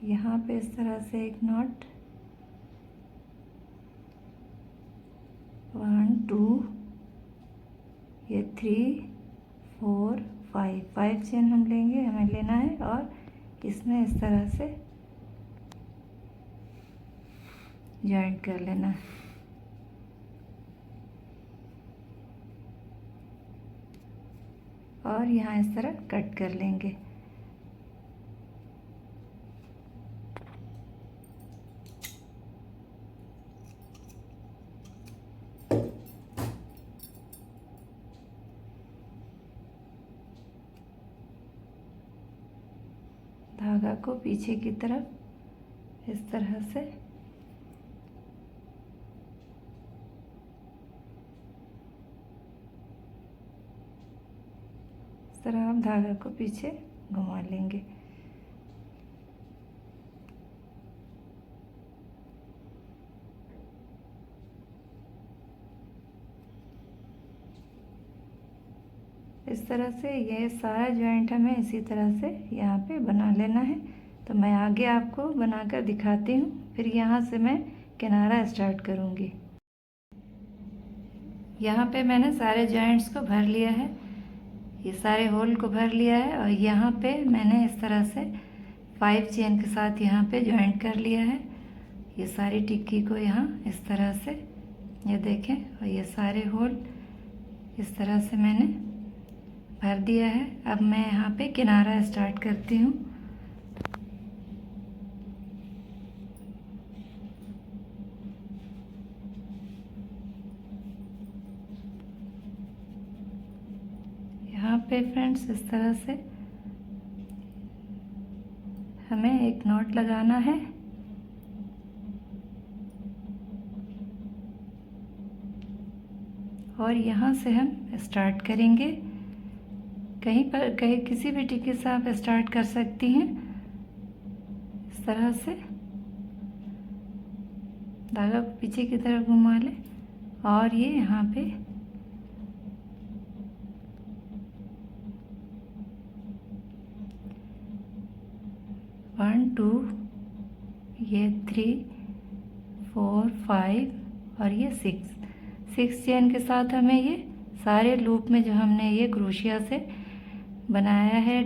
यहाँ पे इस तरह से एक नॉट, 1 2 ये 3 4 फाइव चेन हम लेंगे, हमें लेना है और इसमें इस तरह से जॉइंट कर लेना है। और यहाँ इस तरह कट कर लेंगे। धागा को पीछे की तरफ इस तरह से हम धागा को पीछे घुमा लेंगे। इस तरह से ये सारा जॉइंट हमें इसी तरह से यहाँ पे बना लेना है। तो मैं आगे आपको बनाकर दिखाती हूँ, फिर यहाँ से मैं किनारा स्टार्ट करूँगी। यहाँ पे मैंने सारे जॉइंट्स को भर लिया है, ये सारे होल को भर लिया है और यहाँ पे मैंने इस तरह से 5 चेन के साथ यहाँ पे जॉइंट कर लिया है। ये सारी टिक्की को यहाँ इस तरह से ये देखें, और ये सारे होल इस तरह से मैंने भर दिया है। अब मैं यहाँ पे किनारा स्टार्ट करती हूँ। यहाँ पे फ्रेंड्स इस तरह से हमें एक नॉट लगाना है। और यहाँ से हम स्टार्ट करेंगे। कहीं किसी भी टिक्की से आप स्टार्ट कर सकती हैं। इस तरह से धागा को पीछे की तरफ घुमा लें और ये यहाँ पे वन टू, ये 3 4 5 और ये 6 चेन के साथ हमें ये सारे लूप में जो हमने ये क्रोशिया से बनाया है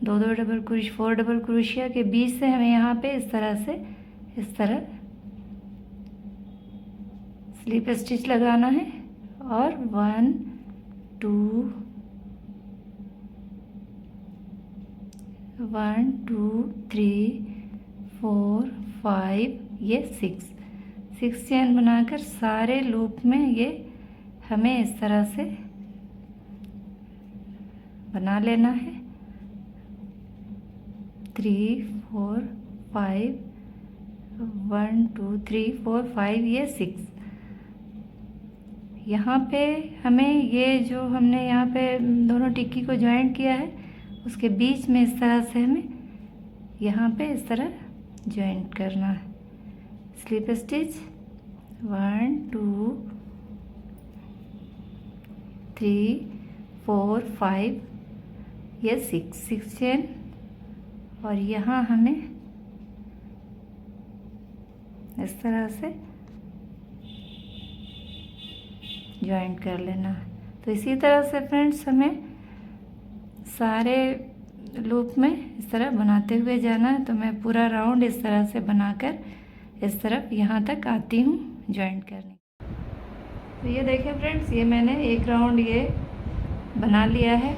2 डबल क्रोशिया 4 डबल क्रोशिया के बीच से हमें यहाँ पे इस तरह स्लिप स्टिच लगाना है। और 1 2 1 2 3 4 5 ये 6 चेन बनाकर सारे लूप में ये हमें इस तरह से बना लेना है। 3 4 5 1 2 3 4 5 ये 6। यहाँ पे हमें ये जो हमने यहाँ पे दोनों टिक्की को ज्वाइंट किया है उसके बीच में इस तरह से हमें यहाँ पे इस तरह ज्वाइंट करना है। स्लिप स्टिच 1 2 3 4 5 ये 6 चेन। और यहाँ हमें इस तरह से ज्वाइंट कर लेना। तो इसी तरह से फ्रेंड्स हमें सारे लूप में इस तरह बनाते हुए जाना है। तो मैं पूरा राउंड इस तरह से बनाकर इस तरफ यहाँ तक आती हूँ ज्वाइंट करने। तो ये देखें फ्रेंड्स, ये मैंने एक राउंड ये बना लिया है।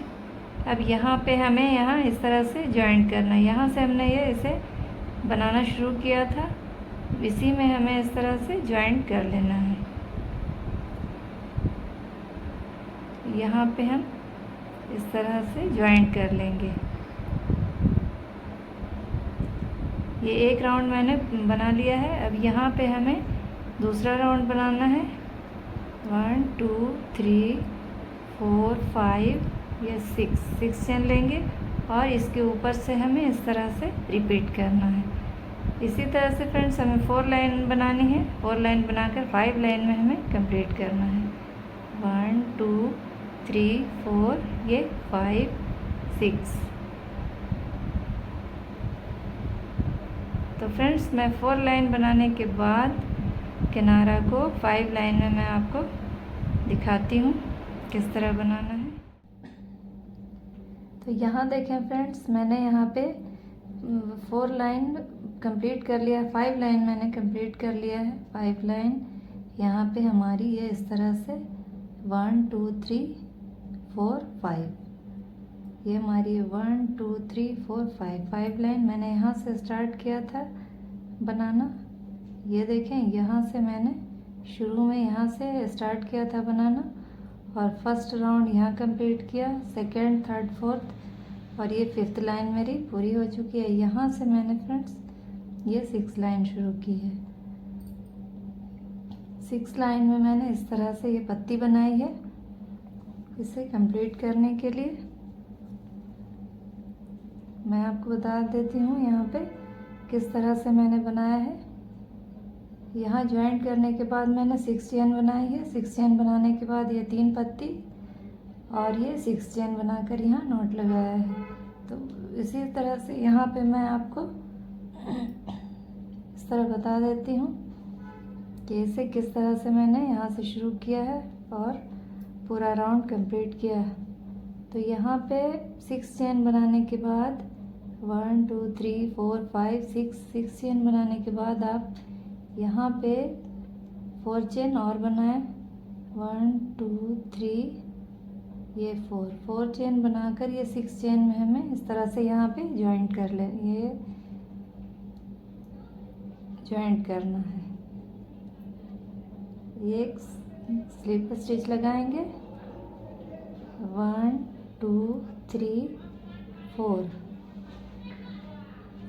अब यहाँ पे हमें यहाँ इस तरह से ज्वाइंट करना है। यहाँ से हमने ये इसे बनाना शुरू किया था, इसी में हमें इस तरह से ज्वाइंट कर लेना है। यहाँ पे हम इस तरह से ज्वाइंट कर लेंगे। ये एक राउंड मैंने बना लिया है। अब यहाँ पे हमें दूसरा राउंड बनाना है। 1 2 3 4 5 ये 6 चेन लेंगे और इसके ऊपर से हमें इस तरह से रिपीट करना है। इसी तरह से फ्रेंड्स हमें 4 लाइन बनानी है। 4 लाइन बनाकर 5 लाइन में हमें कंप्लीट करना है। 1 2 3 4 ये 5 6। तो फ्रेंड्स मैं 4 लाइन बनाने के बाद किनारा को 5 लाइन में मैं आपको दिखाती हूँ किस तरह बनाना है। तो यहाँ देखें फ्रेंड्स, मैंने यहाँ पे 4 लाइन कंप्लीट कर लिया है, 5 लाइन मैंने कंप्लीट कर लिया है। 5 लाइन यहाँ पे हमारी ये इस तरह से 1 2 3 4 5, ये हमारी 1 2 3 4 5 लाइन मैंने यहाँ से स्टार्ट किया था बनाना। ये देखें, यहाँ से मैंने शुरू में यहाँ से स्टार्ट किया था बनाना और फर्स्ट राउंड यहाँ कंप्लीट किया, सेकंड, थर्ड, फोर्थ, और ये 5th लाइन मेरी पूरी हो चुकी है। यहाँ से मैंने फ्रेंड्स ये 6 लाइन शुरू की है। 6 लाइन में मैंने इस तरह से ये पत्ती बनाई है। इसे कंप्लीट करने के लिए मैं आपको बता देती हूँ यहाँ पे किस तरह से मैंने बनाया है। यहाँ ज्वाइंट करने के बाद मैंने 6 चेन बनाई है। 6 चेन बनाने के बाद ये 3 पत्ती और ये 6 चेन बनाकर यहाँ नॉट लगाया है। तो इसी तरह से यहाँ पे मैं आपको इस तरह बता देती हूँ कि इसे किस तरह से मैंने यहाँ से शुरू किया है और पूरा राउंड कंप्लीट किया है। तो यहाँ पे 6 चेन बनाने के बाद 1 2 3 4 5 6 चेन बनाने के बाद आप यहाँ पे 4 चेन और बनाएं। 1 2 3 ये 4 चेन बनाकर ये 6 चेन में हमें इस तरह से यहाँ पे ज्वाइंट कर ले, ये ज्वाइंट करना है। एक स्लिप स्टिच लगाएंगे, 1 2 3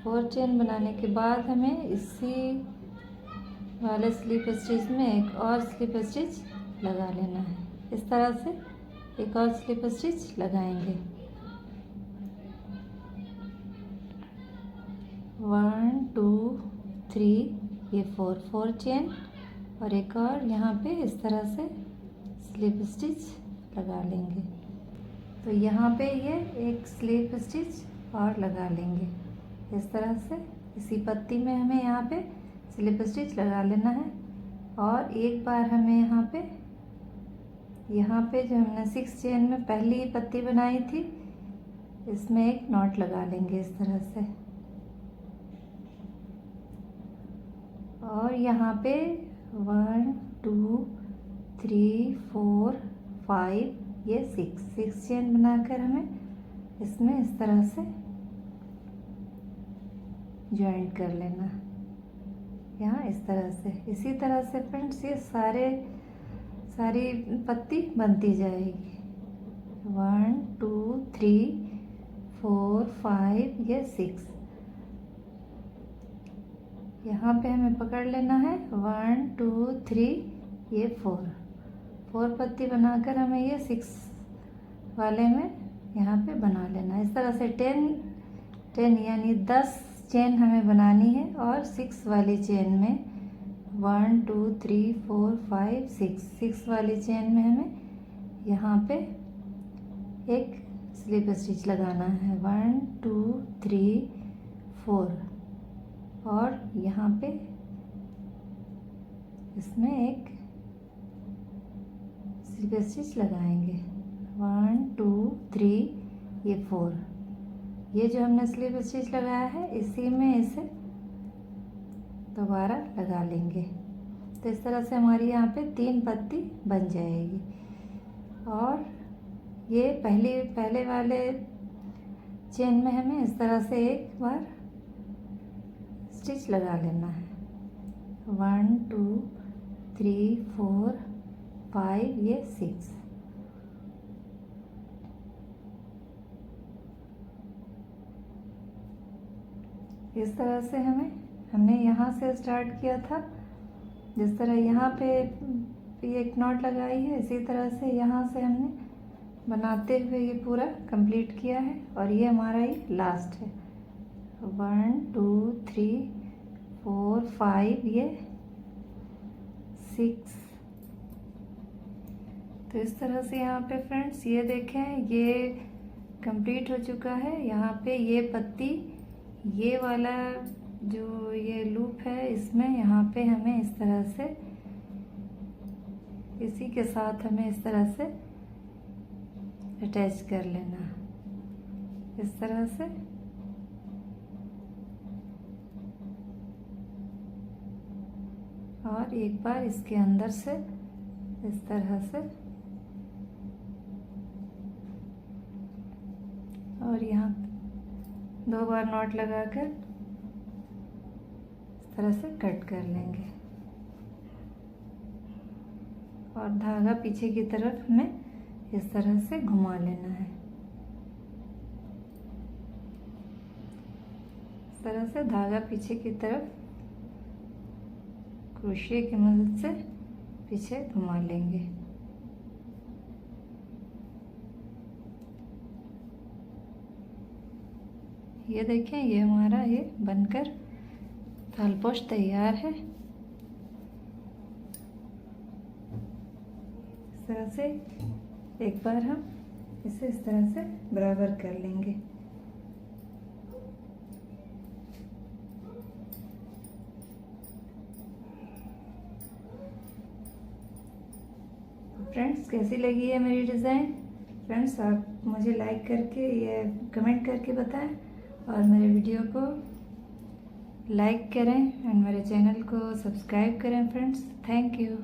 4 चेन बनाने के बाद हमें इसी वाले स्लिप स्टिच में एक और स्लिप स्टिच लगा लेना है। इस तरह से एक और स्लिप स्टिच लगाएंगे। 1 2 3 ये 4 चेन और एक और यहाँ पे इस तरह से स्लिप स्टिच लगा लेंगे। तो यहाँ पे ये एक स्लिप स्टिच और लगा लेंगे इस तरह से। इसी पत्ती में हमें यहाँ पे स्लिप स्टिच लगा लेना है और एक बार हमें यहाँ पे जो हमने 6 चेन में पहली पत्ती बनाई थी इसमें एक नॉट लगा लेंगे इस तरह से। और यहाँ पे 1 2 3 4 5 ये 6 चेन बनाकर हमें इसमें इस तरह से ज्वाइंट कर लेना यहाँ इस तरह से। इसी तरह से फ्रेंड्स ये सारी पत्ती बनती जाएगी। 1 2 3 4 5 ये 6 यहाँ पे हमें पकड़ लेना है। 1 2 3 ये 4 पत्ती बनाकर हमें ये 6 वाले में यहाँ पे बना लेना है। इस तरह से 10 यानी 10 चेन हमें बनानी है और 6 वाली चेन में 1 2 3 4 5 6 वाली चेन में हमें यहाँ पे एक स्लिप स्टिच लगाना है। 1 2 3 4 और यहाँ पे इसमें एक स्लिप स्टिच लगाएंगे। 1 2 3 ये 4 ये जो हमने स्लिप स्टिच लगाया है इसी में इसे दोबारा लगा लेंगे। तो इस तरह से हमारी यहाँ पे 3 पत्ती बन जाएगी। और ये पहले वाले चेन में हमें इस तरह से एक बार स्टिच लगा लेना है। 1 2 3 4 5 ये 6 इस तरह से हमने यहाँ से स्टार्ट किया था। जिस तरह यहाँ पे एक नॉट लगाई है इसी तरह से यहाँ से हमने बनाते हुए ये पूरा कंप्लीट किया है और ये हमारा ये लास्ट है। 1 2 3 4 5 ये 6। तो इस तरह से यहाँ पे फ्रेंड्स ये देखें ये कंप्लीट हो चुका है। यहाँ पे ये पत्ती ये वाला जो ये लूप है इसमें यहाँ पे हमें इस तरह से इसी के साथ हमें इस तरह से अटैच कर लेना। इस तरह से। और एक बार इसके अंदर से इस तरह से, और यहाँ 2 बार नॉट लगाकर इस तरह से कट कर लेंगे। और धागा पीछे की तरफ हमें इस तरह से घुमा लेना है। इस तरह से धागा पीछे की तरफ क्रोशिया की मदद से पीछे घुमा लेंगे। ये देखें, ये हमारा ये बनकर थालपोश तैयार है। इस तरह से एक बार हम इसे इस तरह से बराबर कर लेंगे। फ्रेंड्स, कैसी लगी है मेरी डिज़ाइन? फ्रेंड्स, आप मुझे लाइक करके या कमेंट करके बताएं, और मेरे वीडियो को लाइक करें एंड मेरे चैनल को सब्सक्राइब करें फ्रेंड्स। Thank you.